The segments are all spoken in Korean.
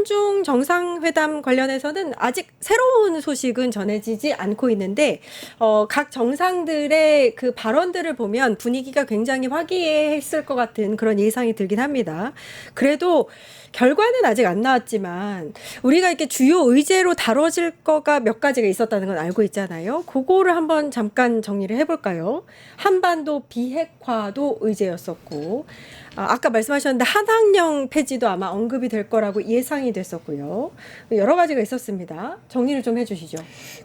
한중 정상회담 관련해서는 아직 새로운 소식은 전해지지 않고 있는데 각 정상들의 그 발언들을 보면 분위기가 굉장히 화기애애했을 것 같은 그런 예상이 들긴 합니다. 그래도 결과는 아직 안 나왔지만 우리가 이렇게 주요 의제로 다뤄질 거가 몇 가지가 있었다는 건 알고 있잖아요. 그거를 한번 잠깐 정리를 해볼까요? 한반도 비핵화도 의제였었고, 아까 말씀하셨는데 한학령 폐지도 아마 언급이 될 거라고 예상이 됐었고요. 여러 가지가 있었습니다. 정리를 좀 해주시죠.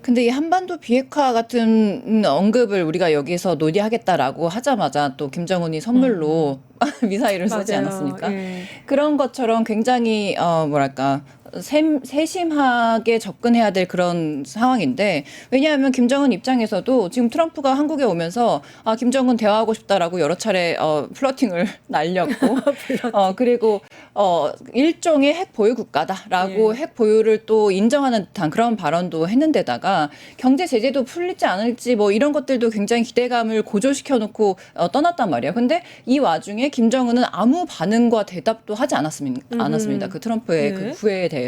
근데 이 한반도 비핵화 같은 언급을 우리가 여기서 논의하겠다라고 하자마자 또 김정은이 선물로 미사일을 쏘지 맞아요. 않았습니까? 예. 그런 것처럼 굉장히 뭐랄까 세심하게 접근해야 될 그런 상황인데, 왜냐하면 김정은 입장에서도 지금 트럼프가 한국에 오면서 김정은 대화하고 싶다라고 여러 차례 플러팅을 날렸고 그리고 일종의 핵 보유 국가다라고 예. 핵 보유를 또 인정하는 듯한 그런 발언도 했는데다가 경제 제재도 풀리지 않을지 뭐 이런 것들도 굉장히 기대감을 고조시켜 놓고 떠났단 말이에요. 근데 이 와중에 김정은은 아무 반응과 대답도 하지 않았습니다. 그 트럼프의 그 구애에 대해서.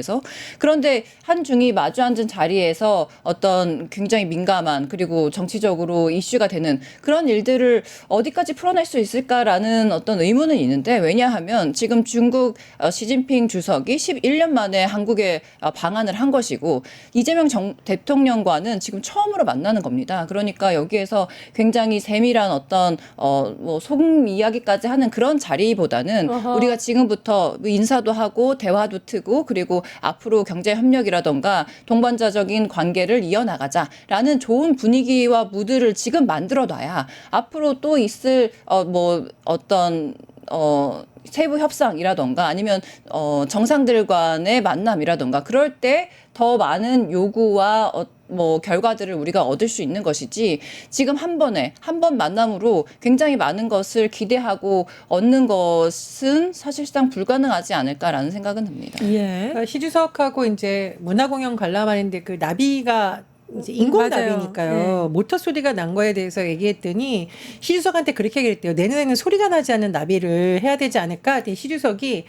그런데 한중이 마주 앉은 자리에서 어떤 굉장히 민감한 그리고 정치적으로 이슈가 되는 그런 일들을 어디까지 풀어낼 수 있을까라는 어떤 의문은 있는데, 왜냐하면 지금 중국 시진핑 주석이 11년 만에 한국에 방한을 한 것이고 이재명 대통령과는 지금 처음으로 만나는 겁니다. 그러니까 여기에서 굉장히 세밀한 어떤 뭐 속 이야기까지 하는 그런 자리보다는 우리가 지금부터 인사도 하고 대화도 트고 그리고 앞으로 경제 협력이라던가 동반자적인 관계를 이어나가자라는 좋은 분위기와 무드를 지금 만들어 놔야 앞으로 또 있을 뭐 어떤 세부 협상이라던가 아니면 정상들 간의 만남이라던가 그럴 때 더 많은 요구와 뭐 결과들을 우리가 얻을 수 있는 것이지, 지금 한 번 만남으로 굉장히 많은 것을 기대하고 얻는 것은 사실상 불가능하지 않을까라는 생각은 듭니다. 예. 그러니까 시 주석하고 이제 문화공연 관람하는데 그 나비가 이제 인공 맞아요. 나비니까요. 모터 소리가 난 거에 대해서 얘기했더니 시 주석한테 그렇게 얘기했대요. 내년에는 소리가 나지 않는 나비를 해야 되지 않을까? 근데 시 주석이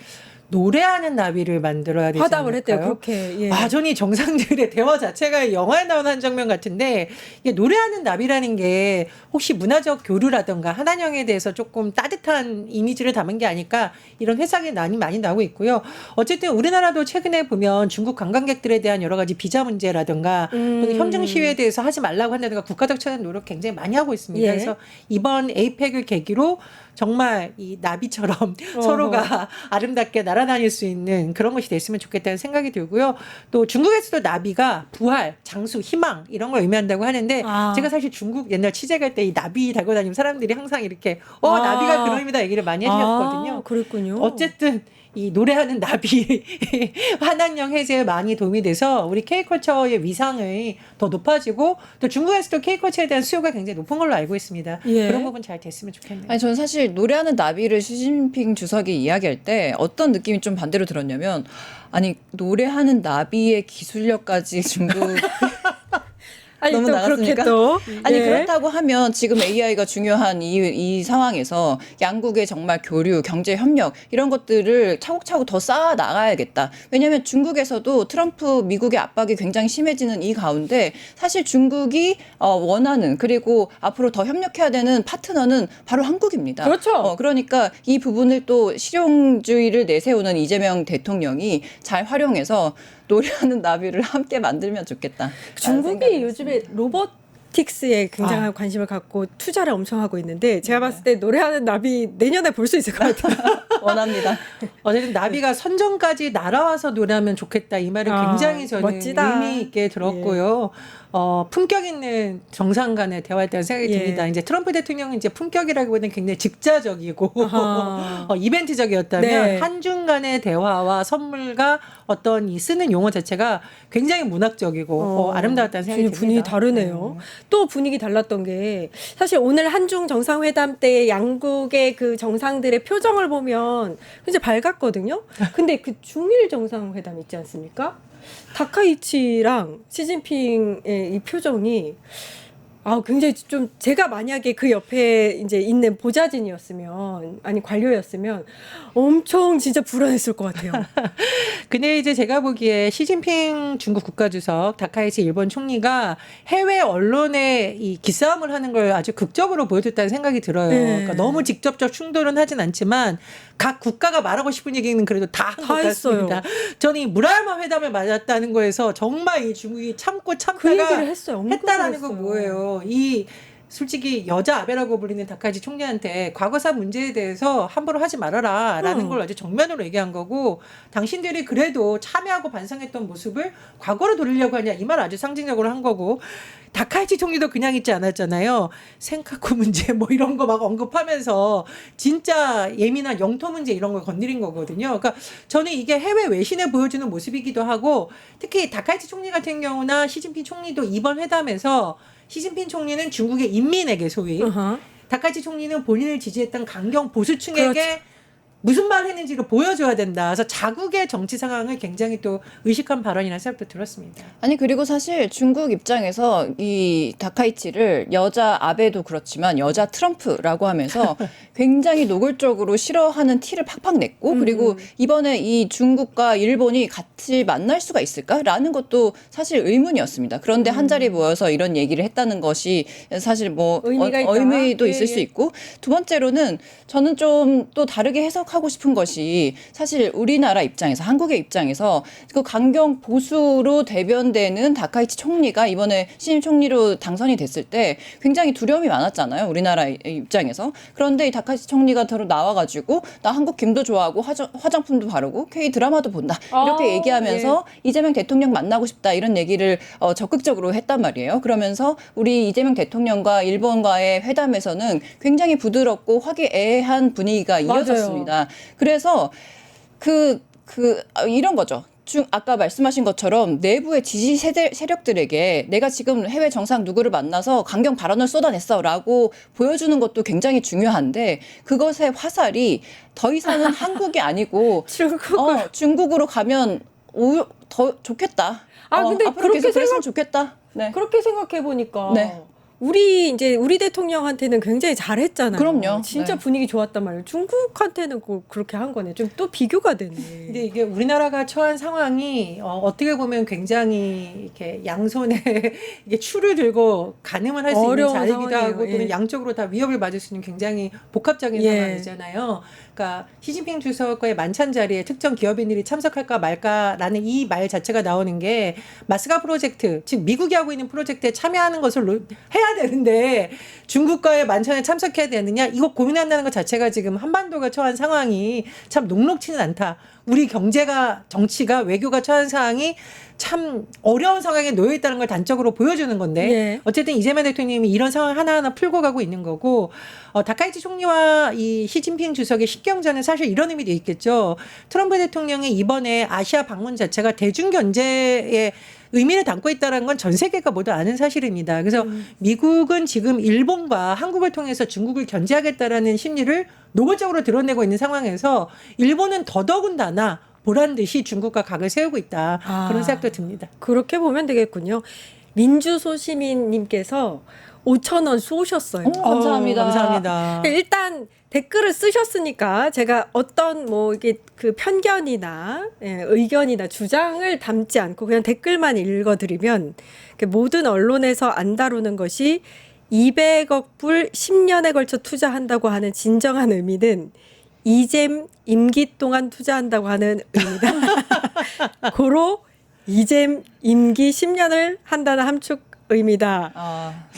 노래하는 나비를 만들어야 되지 화답을 않을까요? 했대요. 그렇게. 예. 저는 정상들의 대화 자체가 영화에 나오는 한 장면 같은데, 이게 노래하는 나비라는 게 혹시 문화적 교류라던가 한한령에 대해서 조금 따뜻한 이미지를 담은 게 아닐까, 이런 해석이 많이 나오고 있고요. 어쨌든 우리나라도 최근에 보면 중국 관광객들에 대한 여러 가지 비자 문제라던가 또 협정 시위에 대해서 하지 말라고 한다든가 국가적 차원 노력 굉장히 많이 하고 있습니다. 예. 그래서 이번 에이펙을 계기로 정말 이 나비처럼 서로가 아름답게 날아다닐 수 있는 그런 것이 됐으면 좋겠다는 생각이 들고요. 또 중국에서도 나비가 부활, 장수, 희망 이런 걸 의미한다고 하는데, 제가 사실 중국 옛날 취재 갈 때 이 나비 달고 다니면 사람들이 항상 이렇게 나비가 그런 의미다 얘기를 많이 해주셨거든요. 그랬군요. 어쨌든 이 노래하는 나비 한한령 해제에 많이 도움이 돼서 우리 K컬처의 위상이 더 높아지고, 또 중국에서도 K컬처에 대한 수요가 굉장히 높은 걸로 알고 있습니다. 예. 그런 부분 잘 됐으면 좋겠네요. 아니, 저는 사실 노래하는 나비를 시진핑 주석이 이야기할 때 어떤 느낌이 좀 반대로 들었냐면, 아니 노래하는 나비의 기술력까지 중국 아니, 너무 또 나갔습니까? 그렇게 또. 아니 예. 그렇다고 하면 지금 AI가 중요한 이 상황에서 양국의 정말 교류, 경제 협력 이런 것들을 차곡차곡 더 쌓아 나가야겠다. 왜냐하면 중국에서도 트럼프 미국의 압박이 굉장히 심해지는 이 가운데 사실 중국이 원하는, 그리고 앞으로 더 협력해야 되는 파트너는 바로 한국입니다. 그렇죠. 그러니까 이 부분을 또 실용주의를 내세우는 이재명 대통령이 잘 활용해서 노래하는 나비를 함께 만들면 좋겠다. 중국이 요즘에 로보틱스에 굉장한 관심을 갖고 투자를 엄청 하고 있는데, 제가 봤을 때 노래하는 나비 내년에 볼 수 있을 것 같아요. 원합니다. 어쨌든 나비가 선전까지 날아와서 노래하면 좋겠다, 이 말을 굉장히 저는 멋지다. 의미 있게 들었고요. 품격 있는 정상 간의 대화였다는 생각이 예. 듭니다. 이제 트럼프 대통령은 이제 품격이라기보다는 굉장히 직자적이고 이벤트적이었다면, 네. 한중 간의 대화와 선물과 어떤 이 쓰는 용어 자체가 굉장히 문학적이고 아름다웠다는 생각이 듭니다. 분위기 다르네요. 또 분위기 달랐던 게, 사실 오늘 한중 정상회담 때 양국의 그 정상들의 표정을 보면 굉장히 밝았거든요. 근데 그 중일 정상회담 있지 않습니까? 다카이치랑 시진핑의 이 표정이 굉장히 좀 제가 만약에 그 옆에 이제 있는 보좌진이었으면 아니 관료였으면 엄청 진짜 불안했을 것 같아요. 근데 이제 제가 보기에 시진핑 중국 국가주석, 다카이치 일본 총리가 해외 언론에 이 기싸움을 하는 걸 아주 극적으로 보여줬다는 생각이 들어요. 네. 그러니까 너무 직접적 충돌은 하진 않지만 각 국가가 말하고 싶은 얘기는 그래도 다 한 것 했어요. 같습니다. 저는 이 무라야마 회담을 맞았다는 거에서 정말 이 중국이 참고 그 참다가 얘기를 했어요. 언급을 했다라는 건 했어요. 뭐예요? 이 솔직히 여자 아베라고 불리는 다카이치 총리한테 과거사 문제에 대해서 함부로 하지 말아라라는 걸 아주 정면으로 얘기한 거고, 당신들이 그래도 참여하고 반성했던 모습을 과거로 돌리려고 하냐, 이 말 아주 상징적으로 한 거고, 다카이치 총리도 그냥 있지 않았잖아요. 센카쿠 문제 뭐 이런 거 막 언급하면서 진짜 예민한 영토 문제 이런 걸 건드린 거거든요. 그러니까 저는 이게 해외 외신에 보여주는 모습이기도 하고, 특히 다카이치 총리 같은 경우나 시진핑 총리도 이번 회담에서 시진핑 총리는 중국의 인민에게 소위, 어허. 다카이치 총리는 본인을 지지했던 강경 보수층에게 그렇죠. 무슨 말을 했는지를 보여줘야 된다. 그래서 자국의 정치 상황을 굉장히 또 의식한 발언이라는 생각도 들었습니다. 아니 그리고 사실 중국 입장에서 이 다카이치를 여자 아베도 그렇지만 여자 트럼프라고 하면서 굉장히 노골적으로 싫어하는 티를 팍팍 냈고, 그리고 이번에 이 중국과 일본이 같이 만날 수가 있을까라는 것도 사실 의문이었습니다. 그런데 한 자리에 모여서 이런 얘기를 했다는 것이 사실 뭐 의미가 있다. 의미도 예, 있을 예. 수 있고, 두 번째로는 저는 좀 또 다르게 해석하고 싶은 것이, 사실 우리나라 입장에서, 한국의 입장에서 그 강경 보수로 대변되는 다카이치 총리가 이번에 신임 총리로 당선이 됐을 때 굉장히 두려움이 많았잖아요, 우리나라 입장에서. 그런데 이 다카이치 총리가 들어 나와가지고 나 한국 김도 좋아하고 화장품도 바르고 K 드라마도 본다 이렇게 얘기하면서 이재명 대통령 만나고 싶다 이런 얘기를 적극적으로 했단 말이에요. 그러면서 우리 이재명 대통령과 일본과의 회담에서는 굉장히 부드럽고 화기애애한 분위기가 이어졌습니다. 그래서 이런 거죠. 아까 말씀하신 것처럼 내부의 지지 세력들에게 내가 지금 해외 정상 누구를 만나서 강경 발언을 쏟아냈어라고 보여주는 것도 굉장히 중요한데, 그것의 화살이 더 이상은 한국이 아니고 중국으로 가면 더 좋겠다. 근데 앞으로 계속 그랬으면 좋겠다. 네. 그렇게 생각해 보니까 네. 우리 대통령한테는 굉장히 잘했잖아요. 그럼요. 진짜 네. 분위기 좋았단 말이에요. 중국한테는 그렇게 한 거네. 좀 또 비교가 되네. 근데 이게 우리나라가 처한 상황이 어떻게 보면 굉장히 이렇게 양손에 이게 추를 들고 가늠을 할 수 있는 어려운 자리기도 상황이에요. 하고, 또는 예. 양쪽으로 다 위협을 받을 수 있는 굉장히 복합적인 예. 상황이잖아요. 그러니까 시진핑 주석과의 만찬 자리에 특정 기업인들이 참석할까 말까라는 이 말 자체가 나오는 게 마스가 프로젝트, 즉 미국이 하고 있는 프로젝트에 참여하는 것을 해야 되는데 중국과의 만찬에 참석해야 되느냐, 이거 고민한다는 것 자체가 지금 한반도가 처한 상황이 참 녹록치는 않다. 우리 경제가, 정치가, 외교가 처한 상황이 참 어려운 상황에 놓여 있다는 걸 단적으로 보여주는 건데, 예. 어쨌든 이재명 대통령이 이런 상황 하나하나 풀고 가고 있는 거고, 다카이치 총리와 이 시진핑 주석의 식경전은 사실 이런 의미도 있겠죠. 트럼프 대통령의 이번에 아시아 방문 자체가 대중 견제에 의미를 담고 있다는 건 전 세계가 모두 아는 사실입니다. 그래서 미국은 지금 일본과 한국을 통해서 중국을 견제하겠다라는 심리를 노골적으로 드러내고 있는 상황에서 일본은 더더군다나 보란 듯이 중국과 각을 세우고 있다. 그런 생각도 듭니다. 그렇게 보면 되겠군요. 민주소시민님께서 5,000원 쏘셨어요. 감사합니다. 감사합니다. 일단 댓글을 쓰셨으니까 제가 어떤 이게 그 편견이나 의견이나 주장을 담지 않고 그냥 댓글만 읽어드리면, 모든 언론에서 안 다루는 것이 200억 불 10년에 걸쳐 투자한다고 하는 진정한 의미는 이잼 임기 동안 투자한다고 하는 의미다. 고로 이잼 임기 10년을 한다는 함축 의미다.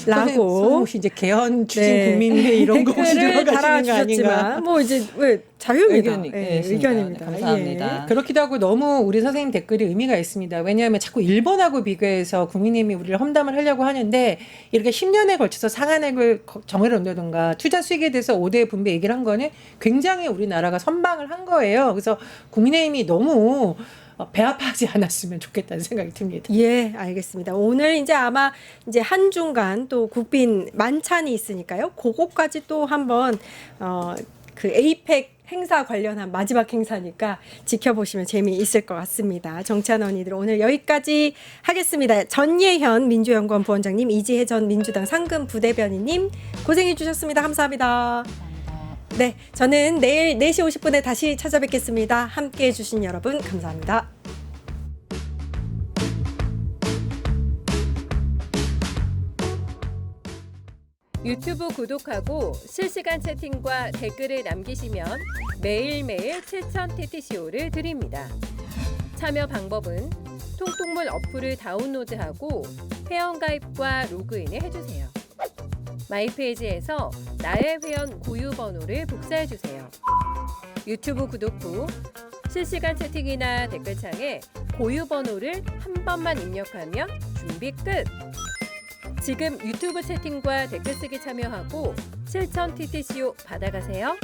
라고 혹시 이제 개헌 추진 네. 국민회 이런 거 혹시 댓글을 들어가시는 거 아닌가? 달아주셨지만 이제 왜 자유입니다. 의견입니다. 의견입니다. 감사합니다. 예. 그렇기도 하고 너무 우리 선생님 댓글이 의미가 있습니다. 왜냐하면 자꾸 일본하고 비교해서 국민의힘이 우리를 험담을 하려고 하는데, 이렇게 10년에 걸쳐서 상한액을 정해를 온다든가 투자 수익에 대해서 5대 분배 얘기를 한 거는 굉장히 우리나라가 선방을 한 거예요. 그래서 국민의힘이 너무 배아파하지 않았으면 좋겠다는 생각이 듭니다. 예, 알겠습니다. 오늘 이제 아마 이제 한중간 또 국빈 만찬이 있으니까요. 그거까지 또 한번 그 에이펙 행사 관련한 마지막 행사니까 지켜보시면 재미있을 것 같습니다. 정치한 언니들 오늘 여기까지 하겠습니다. 전예현 민주연구원 부원장님, 이지혜 전 민주당 상금 부대변인님 고생해 주셨습니다. 감사합니다. 네, 저는 내일 4시 50분에 다시 찾아뵙겠습니다. 함께해 주신 여러분 감사합니다. 유튜브 구독하고 실시간 채팅과 댓글을 남기시면 매일매일 7,000TTCO를 드립니다. 참여 방법은 통통물 어플을 다운로드하고 회원가입과 로그인을 해주세요. 마이페이지에서 나의 회원 고유 번호를 복사해주세요. 유튜브 구독 후 실시간 채팅이나 댓글창에 고유 번호를 한 번만 입력하면 준비 끝! 지금 유튜브 채팅과 댓글 쓰기 참여하고 7,000TTCO 받아가세요.